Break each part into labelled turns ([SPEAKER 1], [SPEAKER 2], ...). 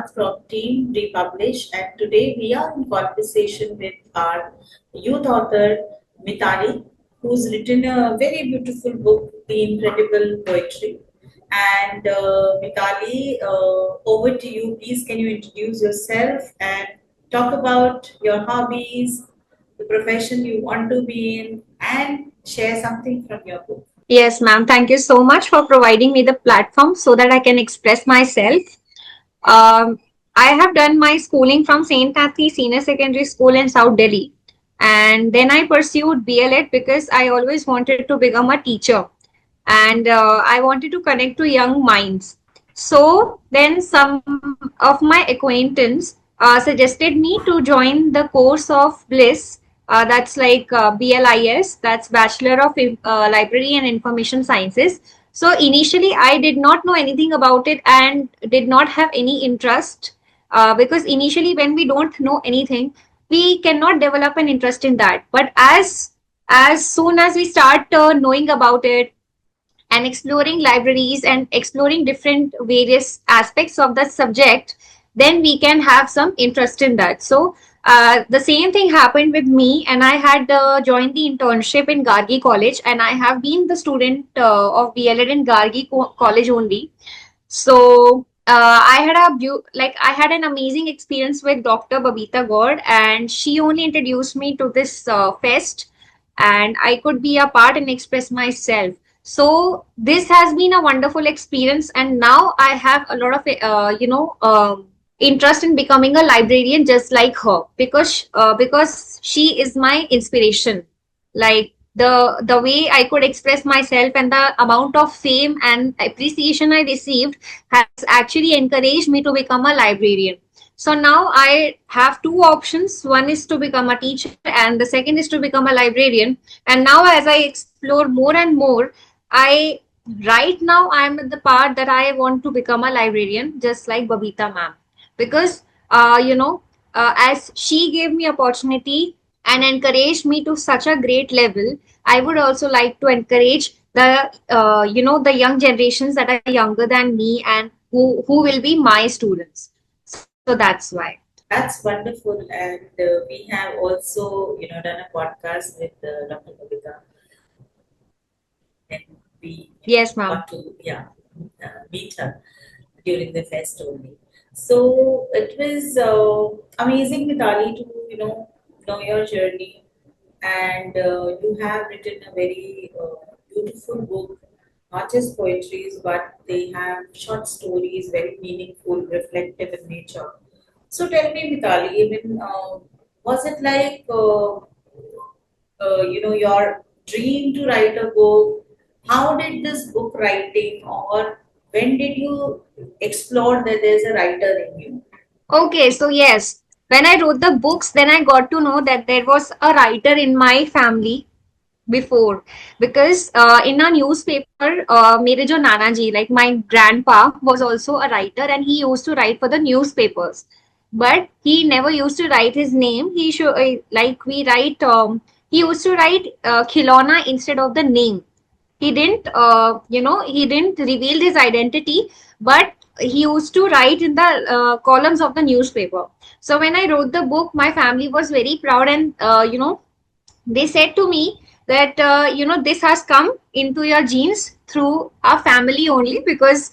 [SPEAKER 1] from Team Republish, and today we are in conversation with our youth author Mitali, who's written a very beautiful book, The Incredible Poetry. And Mitali, over to you. Please, can you introduce yourself and talk about your hobbies, the profession you want to be in, and share something from your book?
[SPEAKER 2] Yes, ma'am. Thank you so much for providing me the platform so that I can express myself. Um, I have done my schooling from St. Cathy Senior Secondary School in South Delhi. And then I pursued BLEd because I always wanted to become a teacher. And I wanted to connect to young minds. So then some of my acquaintance suggested me to join the course of Bliss. That's like BLIS, that's Bachelor of Library and Information Sciences. So initially, I did not know anything about it and did not have any interest because initially, when we don't know anything, we cannot develop an interest in that. But as soon as we start knowing about it and exploring libraries and exploring different various aspects of the subject, then we can have some interest in that. So the same thing happened with me, and I had joined the internship in Gargi College, and I have been the student of BLED in Gargi College only. So I had an amazing experience with Dr. Babita Gaur, and she only introduced me to this fest, and I could be a part and express myself. So this has been a wonderful experience, and now I have a lot of interest in becoming a librarian just like her, because she is my inspiration. Like the way I could express myself and the amount of fame and appreciation I received has actually encouraged me to become a librarian. So now I have two options. One is to become a teacher, and the second is to become a librarian. And now, as I explore more and more, I right now I'm at the part that I want to become a librarian, just like Babita ma'am, because as she gave me opportunity and encouraged me to such a great level, I would also like to encourage the young generations that are younger than me and who will be my students. So that's why.
[SPEAKER 1] That's wonderful, and we have also, done a podcast with Dr. Babita, and we
[SPEAKER 2] Yes, ma'am.
[SPEAKER 1] got to, meet her during the fest only. So it was amazing, Mitali, to know your journey, and you have written a very beautiful book, not just poetries, but they have short stories, very meaningful, reflective in nature. So tell me, Mitali, was it like your dream to write a book? How did this book writing, or when did you explore that there's a writer in you?
[SPEAKER 2] Okay, so yes, when I wrote the books, then I got to know that there was a writer in my family before, because in a newspaper, मेरे जो नाना जी, like my grandpa was also a writer, and he used to write for the newspapers, but he never used to write his name. He should like we write he used to write Khilona instead of the name. He didn't reveal his identity, but he used to write in the columns of the newspaper. So when I wrote the book, my family was very proud, and they said to me that this has come into your genes through our family only, because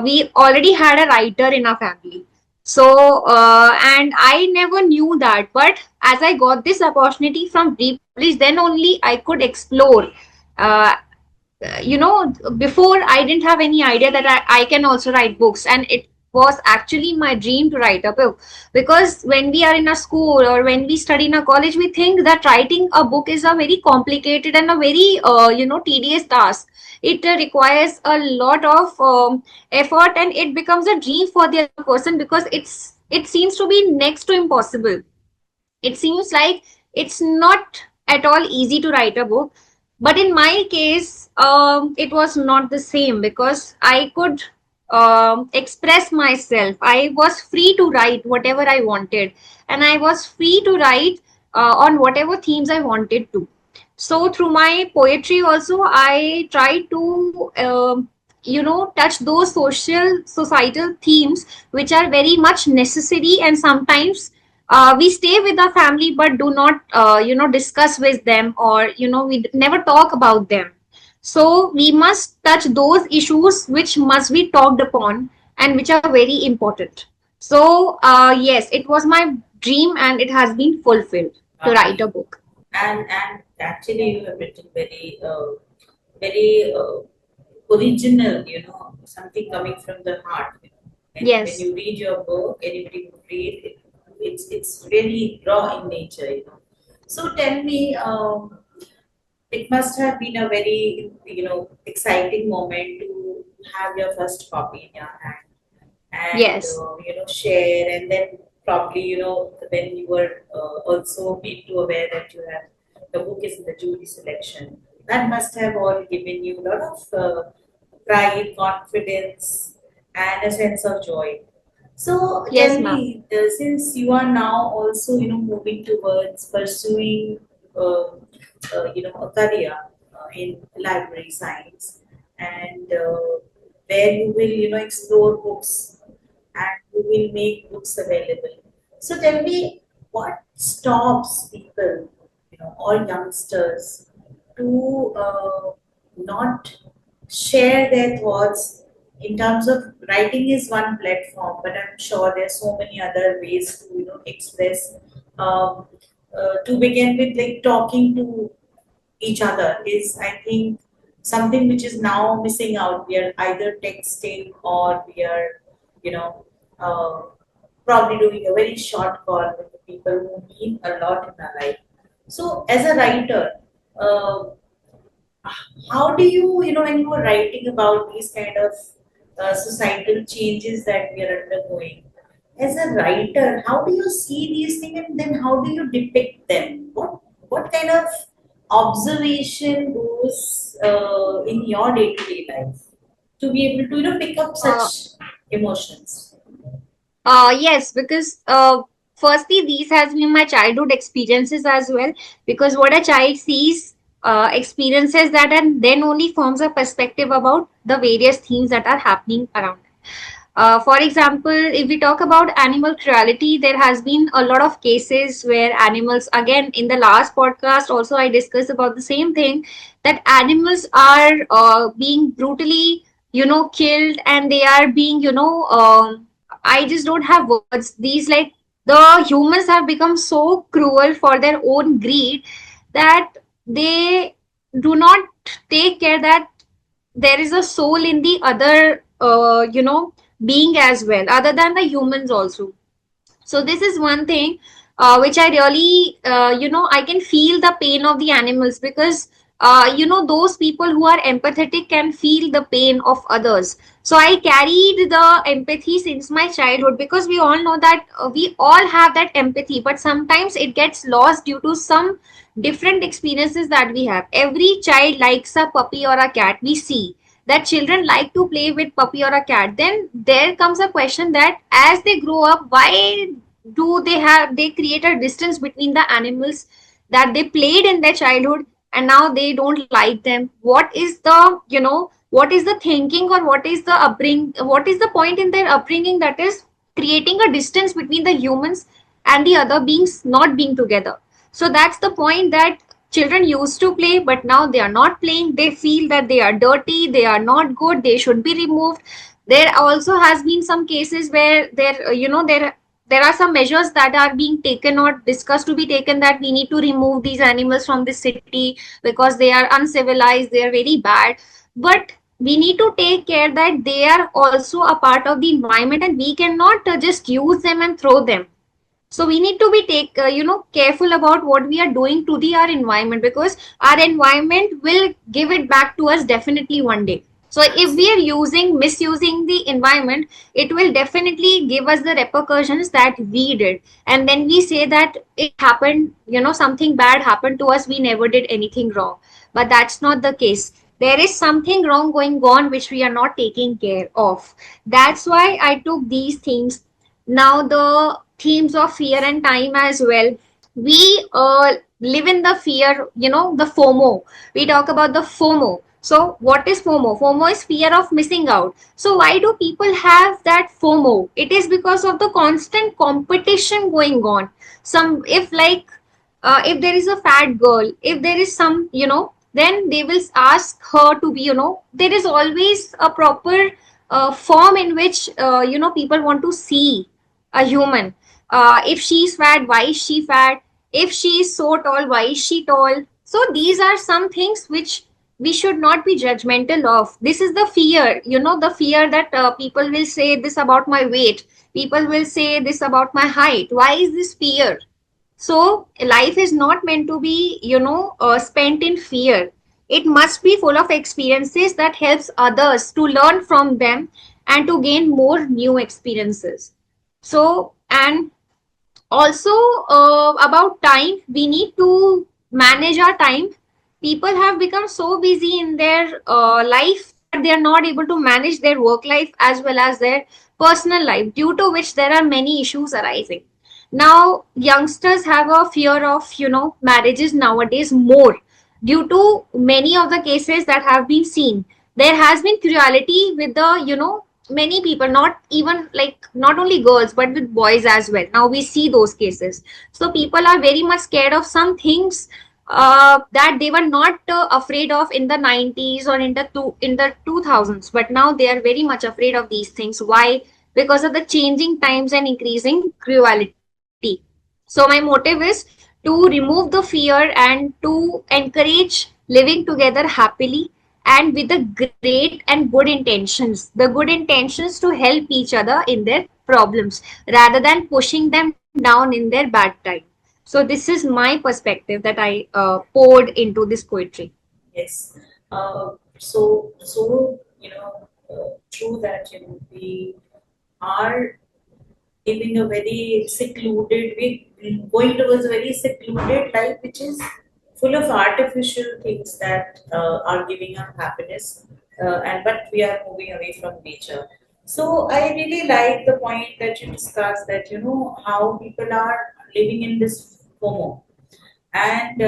[SPEAKER 2] we already had a writer in our family. So and I never knew that, but as I got this opportunity from Republish, then only I could explore. uh, Before I didn't have any idea that I can also write books, and it was actually my dream to write a book, because when we are in a school or when we study in a college, we think that writing a book is a very complicated and a very tedious task. It requires a lot of effort, and it becomes a dream for the other person, because it seems to be next to impossible. It seems like it's not at all easy to write a book. But in my case, it was not the same, because I could express myself. I was free to write whatever I wanted, and I was free to write on whatever themes I wanted to. So through my poetry also, I try to touch those societal themes which are very much necessary, and sometimes we stay with our family but do not discuss with them, or we never talk about them. So we must touch those issues which must be talked upon and which are very important. So yes, it was my dream and it has been fulfilled to write a
[SPEAKER 1] Okay.
[SPEAKER 2] book.
[SPEAKER 1] And actually, you have written very original, something coming from the heart. When
[SPEAKER 2] Yes.
[SPEAKER 1] you read your book, anybody who read it, it's really raw in nature. So tell me, it must have been a very exciting moment to have your first copy in your hand and
[SPEAKER 2] Yes.
[SPEAKER 1] share, and then probably when you were also made to aware that you have the book is in the jury selection, that must have all given you a lot of pride, confidence, and a sense of joy. So
[SPEAKER 2] Yes,
[SPEAKER 1] tell
[SPEAKER 2] ma'am.
[SPEAKER 1] me, since you are now also moving towards pursuing a career in library science, and where you will explore books and you will make books available. So tell me, what stops people, or youngsters, to not share their thoughts in terms of writing is one platform, but I'm sure there's so many other ways to express. Um, to begin with, like talking to each other is, I think, something which is now missing out. We are either texting or we are, you know, uh, probably doing a very short call with the people who mean a lot in our life. So, as a writer, uh, how do you, when you were writing about these kind of societal changes that we are undergoing, as a writer, how do you see these things and then how do you depict them? What kind of observation goes in your day to day life to be able to pick up
[SPEAKER 2] Uh,
[SPEAKER 1] such emotions?
[SPEAKER 2] yes, because firstly, these has been my childhood experiences as well. Because what a child sees, experiences that, and then only forms a perspective about the various themes that are happening around. For example, if we talk about animal cruelty, there has been a lot of cases where animals, again, in the last podcast, also I discussed about the same thing, that animals are being brutally, killed, and they are being, I just don't have words. These, like, the humans have become so cruel for their own greed that they do not take care that there is a soul in the other being as well, other than the humans also. So this is one thing which I really I can feel the pain of the animals, because those people who are empathetic can feel the pain of others. So I carried the empathy since my childhood, because we all know that we all have that empathy, but sometimes it gets lost due to some different experiences that we have. Every child likes a puppy or a cat. We see that children like to play with puppy or a cat. Then there comes a question that as they grow up, why do they create a distance between the animals that they played in their childhood, and now they don't like them? What is the what is the thinking, or what is the point in their upbringing that is creating a distance between the humans and the other beings not being together? So that's the point, that children used to play, but now they are not playing. They feel that they are dirty, they are not good, they should be removed. There also has been some cases where there are some measures that are being taken or discussed to be taken, that we need to remove these animals from the city because they are uncivilized, they are very bad. But we need to take care that they are also a part of the environment, and we cannot just use them and throw them. So we need to be careful about what we are doing to the our environment, because our environment will give it back to us definitely one day. So if we are misusing the environment, it will definitely give us the repercussions that we did. And then we say that it happened, something bad happened to us, we never did anything wrong. But that's not the case. There is something wrong going on which we are not taking care of. That's why I took these themes. Now, the themes of fear and time as well. We live in the fear, the FOMO. We talk about the FOMO. So what is FOMO? FOMO is fear of missing out. So why do people have that FOMO? It is because of the constant competition going on. Some, if like, if there is a fat girl, if there is some, then they will ask her to be, there is always a proper form in which, people want to see a human. If she's fat, why is she fat? If she is so tall, why is she tall? So these are some things which we should not be judgmental of. This is the fear, the fear that people will say this about my weight, people will say this about my height. Why is this fear? So life is not meant to be, spent in fear. It must be full of experiences that helps others to learn from them and to gain more new experiences. So, and also about time, we need to manage our time. People have become so busy in their life that they are not able to manage their work life as well as their personal life, due to which there are many issues arising. Now youngsters have a fear of, marriages nowadays more, due to many of the cases that have been seen. There has been cruelty with the, many people, not even like, not only girls but with boys as well. Now we see those cases. So people are very much scared of some things that they were not afraid of in the 90s or in the 2000s, but now they are very much afraid of these things. Why? Because of the changing times and increasing cruelty. So my motive is to remove the fear and to encourage living together happily and with the great and good intentions. The good intentions to help each other in their problems rather than pushing them down in their bad time. So this is my perspective that I poured into this poetry.
[SPEAKER 1] Yes. So true that we are living a very secluded, we going towards a very secluded life, which is full of artificial things that are giving us happiness, and but we are moving away from nature. So I really like the point that you discussed, that how people are living in this FOMO, and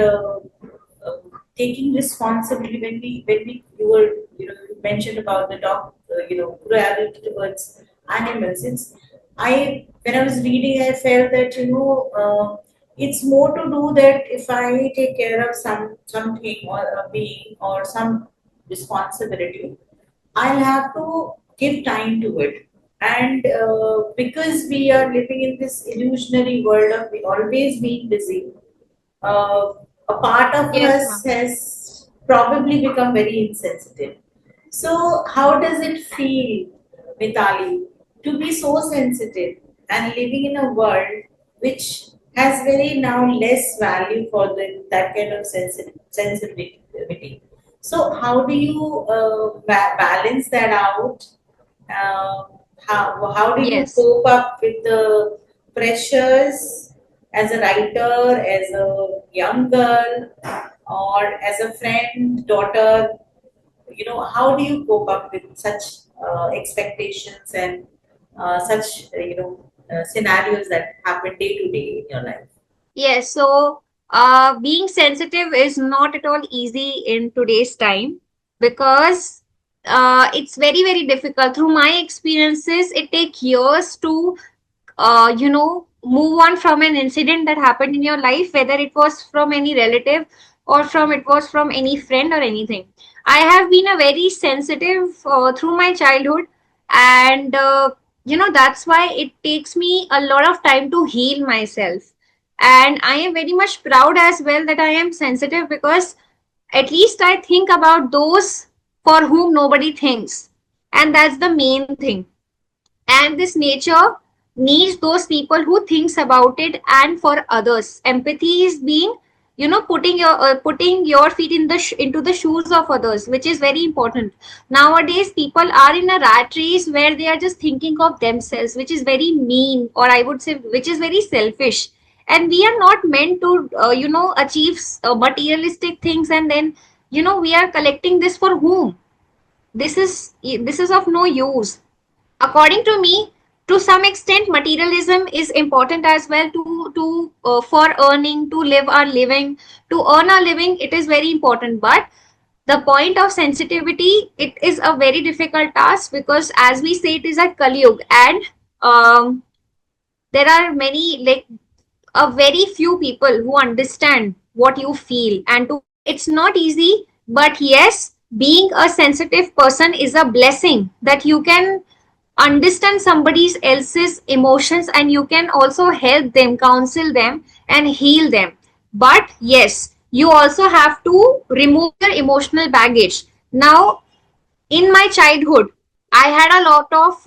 [SPEAKER 1] taking responsibility. When we you were you mentioned about the dog, cruelty towards animals. When I was reading, I felt that it's more to do that if I take care of something or a being or some responsibility, I'll have to give time to it. And because we are living in this illusionary world of always being busy, uh, a part of
[SPEAKER 2] Yes,
[SPEAKER 1] us
[SPEAKER 2] ma'am.
[SPEAKER 1] has probably become very insensitive. So, how does it feel, Mitali, to be so sensitive and living in a world which has very now less value for that kind of sensitivity? So, how do you balance that out? Uh, how do you
[SPEAKER 2] Yes.
[SPEAKER 1] cope up with the pressures as a writer, as a young girl, or as a friend, daughter? How do you cope up with such expectations and such scenarios that happen day to day in your life?
[SPEAKER 2] Yes, so being sensitive is not at all easy in today's time, because it's very, very difficult. Through my experiences, it takes years to, move on from an incident that happened in your life, whether it was from any relative or from it was from any friend or anything. I have been a very sensitive through my childhood, and that's why it takes me a lot of time to heal myself. And I am very much proud as well that I am sensitive, because at least I think about those for whom nobody thinks, and that's the main thing. And this nature needs those people who thinks about it and for others. Empathy is being, putting your feet in the into the shoes of others, which is very important. Nowadays people are in a rat race where they are just thinking of themselves, which is very mean, or I would say which is very selfish. And we are not meant to achieve materialistic things, and then we are collecting this for whom? This is of no use. According to me, to some extent materialism is important as well, to for earning, to live our living, to earn our living. It is very important, but The point of sensitivity, it is a very difficult task because, as we say, it is a Kali Yuga, and there are many, like, a very few people who understand what you feel, and to it's not easy, but yes, being a sensitive person is a blessing, that you can understand somebody else's emotions and you can also help them, counsel them, and heal them. But yes, you also have to remove your emotional baggage. Now, in my childhood, I had a lot of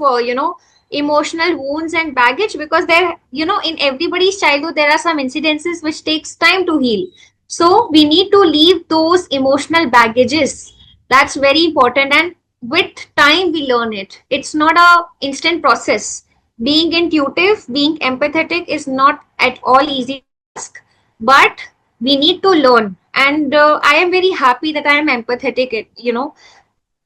[SPEAKER 2] emotional wounds and baggage, because there, in everybody's childhood there are some incidences which takes time to heal. So we need to leave those emotional baggages. That's very important, and with time we learn it. It's not a instant process. Being intuitive, being empathetic is not at all easy task, but we need to learn. And I am very happy that I am empathetic,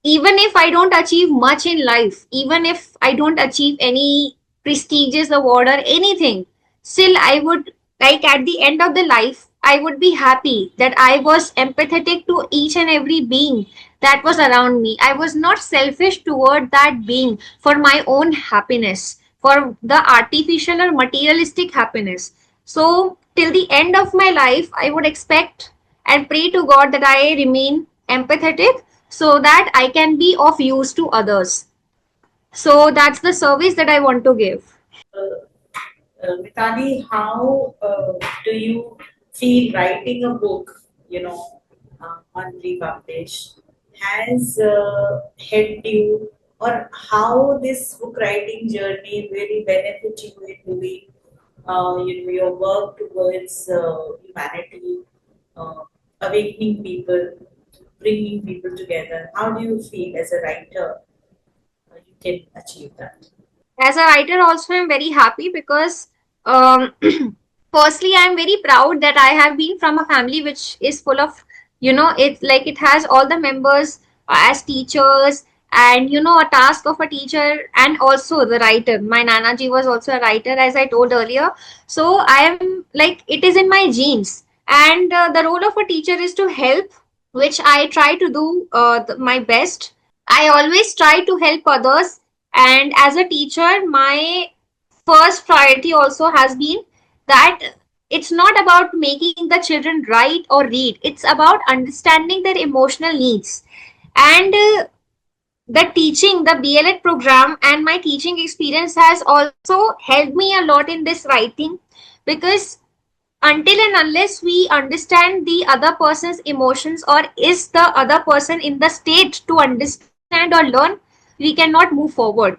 [SPEAKER 2] even if I don't achieve much in life, even if I don't achieve any prestigious award or anything, still I would, like, at the end of the life, I would be happy that I was empathetic to each and every being that was around me. I was not selfish toward that being for my own happiness, for the artificial or materialistic happiness. So, till the end of my life, I would expect and pray to God that I remain empathetic so that I can be of use to others. So that's the service that I want to give.
[SPEAKER 1] Mitali, how do you feel writing a book, unrepublished, has helped you, or how this book writing journey really benefit you in doing, your work towards humanity, uh, awakening people, bringing people together? How do you feel as a writer you can achieve that?
[SPEAKER 2] As a writer, also, I'm very happy because, um, firstly, I'm very proud that I have been from a family which is full of, it's like it has all the members as teachers, and, a task of a teacher and also the writer. My Nana ji was also a writer, as I told earlier. So I am like, it is in my genes. And the role of a teacher is to help, which I try to do my best. I always try to help others. And as a teacher, my first priority also has been that it's not about making the children write or read, it's about understanding their emotional needs. And the teaching, the BLED program, and my teaching experience has also helped me a lot in this writing, because until and unless we understand the other person's emotions, or is the other person in the state to understand or learn, we cannot move forward.